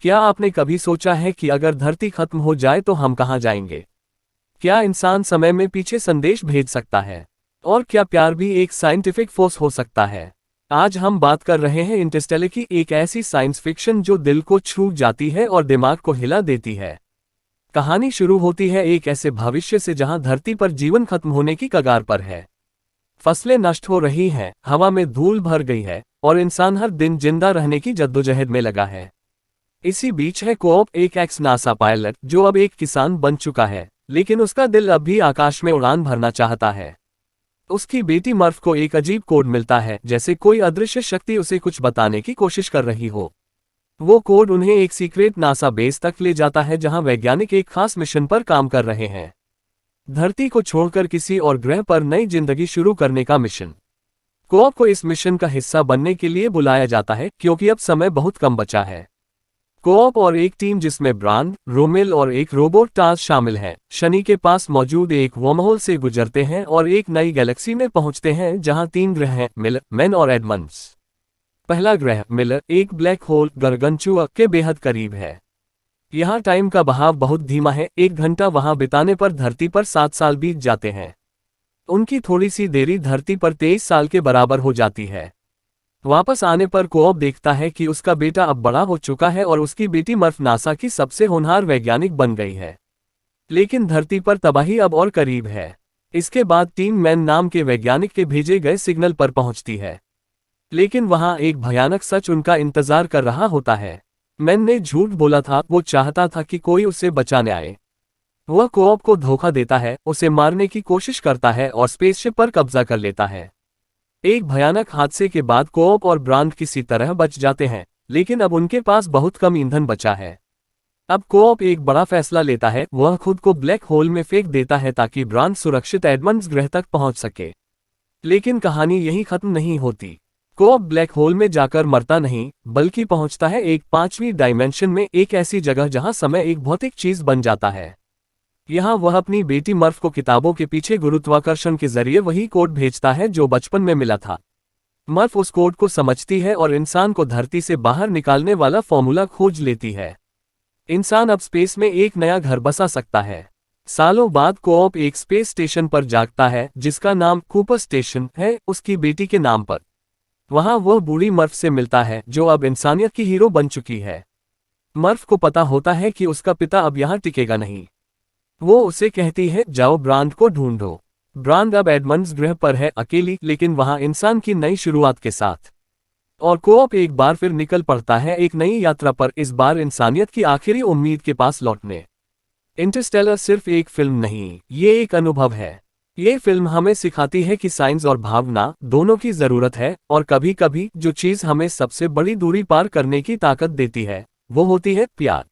क्या आपने कभी सोचा है कि अगर धरती खत्म हो जाए तो हम कहाँ जाएंगे? क्या इंसान समय में पीछे संदेश भेज सकता है? और क्या प्यार भी एक साइंटिफिक फोर्स हो सकता है? आज हम बात कर रहे हैं इंटरस्टेलर की, एक ऐसी साइंस फिक्शन जो दिल को छू जाती है और दिमाग को हिला देती है। कहानी शुरू होती है एक ऐसे भविष्य से जहां धरती पर जीवन खत्म होने की कगार पर है। फसलें नष्ट हो रही हैं, हवा में धूल भर गई है और इंसान हर दिन जिंदा रहने की जद्दोजहद में लगा है। इसी बीच है कोऑप, एक एक्स नासा पायलट जो अब एक किसान बन चुका है, लेकिन उसका दिल अब भी आकाश में उड़ान भरना चाहता है। उसकी बेटी मर्फ को एक अजीब कोड मिलता है, जैसे कोई अदृश्य शक्ति उसे कुछ बताने की कोशिश कर रही हो। वो कोड उन्हें एक सीक्रेट नासा बेस तक ले जाता है जहां वैज्ञानिक एक खास मिशन पर काम कर रहे हैं, धरती को छोड़कर किसी और ग्रह पर नई जिंदगी शुरू करने का मिशन। कोऑप को इस मिशन का हिस्सा बनने के लिए बुलाया जाता है क्योंकि अब समय बहुत कम बचा है। कोऑप और एक टीम जिसमें ब्रांड, रोमेल और एक रोबोट टास शामिल है, शनि के पास मौजूद एक वर्महोल से गुजरते हैं और एक नई गैलेक्सी में पहुंचते हैं जहां 3 ग्रह हैं, मिलर, मैन और एडमंड्स। पहला ग्रह मिलर एक ब्लैक होल गरगंचुआ के बेहद करीब है। यहाँ टाइम का बहाव बहुत धीमा है, 1 घंटा वहां बिताने पर धरती पर 7 साल बीत जाते हैं। उनकी थोड़ी सी देरी धरती पर 23 साल के बराबर हो जाती है। वापस आने पर कोऑप देखता है कि उसका बेटा अब बड़ा हो चुका है और उसकी बेटी मर्फ नासा की सबसे होनहार वैज्ञानिक बन गई है। लेकिन धरती पर तबाही अब और करीब है। इसके बाद टीम मैन नाम के वैज्ञानिक के भेजे गए सिग्नल पर पहुंचती है, लेकिन वहां एक भयानक सच उनका इंतजार कर रहा होता है। मैन ने झूठ बोला था, वो चाहता था कि कोई उसे बचाने आए। वह कोऑप को धोखा देता है, उसे मारने की कोशिश करता है और स्पेसशिप पर कब्जा कर लेता है। एक भयानक हादसे के बाद कोऑप और ब्रांड किसी तरह बच जाते हैं, लेकिन अब उनके पास बहुत कम ईंधन बचा है। अब कोऑप एक बड़ा फैसला लेता है, वह खुद को ब्लैक होल में फेंक देता है ताकि ब्रांड सुरक्षित एडमंड्स ग्रह तक पहुंच सके। लेकिन कहानी यहीं खत्म नहीं होती। कोऑप ब्लैक होल में जाकर मरता नहीं, बल्कि पहुंचता है एक 5वीं डायमेंशन में, एक ऐसी जगह जहां समय एक भौतिक चीज बन जाता है। यहाँ वह अपनी बेटी मर्फ को किताबों के पीछे गुरुत्वाकर्षण के जरिए वही कोड भेजता है जो बचपन में मिला था। मर्फ उस कोड को समझती है और इंसान को धरती से बाहर निकालने वाला फॉर्मूला खोज लेती है। इंसान अब स्पेस में एक नया घर बसा सकता है। सालों बाद कोऑप एक स्पेस स्टेशन पर जागता है जिसका नाम कूपर स्टेशन है, उसकी बेटी के नाम पर। वहां वह बूढ़ी मर्फ से मिलता है जो अब इंसानियत की हीरो बन चुकी है। मर्फ को पता होता है कि उसका पिता अब यहाँ टिकेगा नहीं। वो उसे कहती है, जाओ ब्रांड को ढूंढो। ब्रांड अब एडमंड्स ग्रह पर है, अकेली, लेकिन वहां इंसान की नई शुरुआत के साथ। और कोऑप एक बार फिर निकल पड़ता है एक नई यात्रा पर, इस बार इंसानियत की आखिरी उम्मीद के पास लौटने। इंटरस्टेलर सिर्फ एक फिल्म नहीं, ये एक अनुभव है। ये फिल्म हमें सिखाती है कि साइंस और भावना दोनों की जरूरत है, और कभी कभी जो चीज हमें सबसे बड़ी दूरी पार करने की ताकत देती है वो होती है प्यार।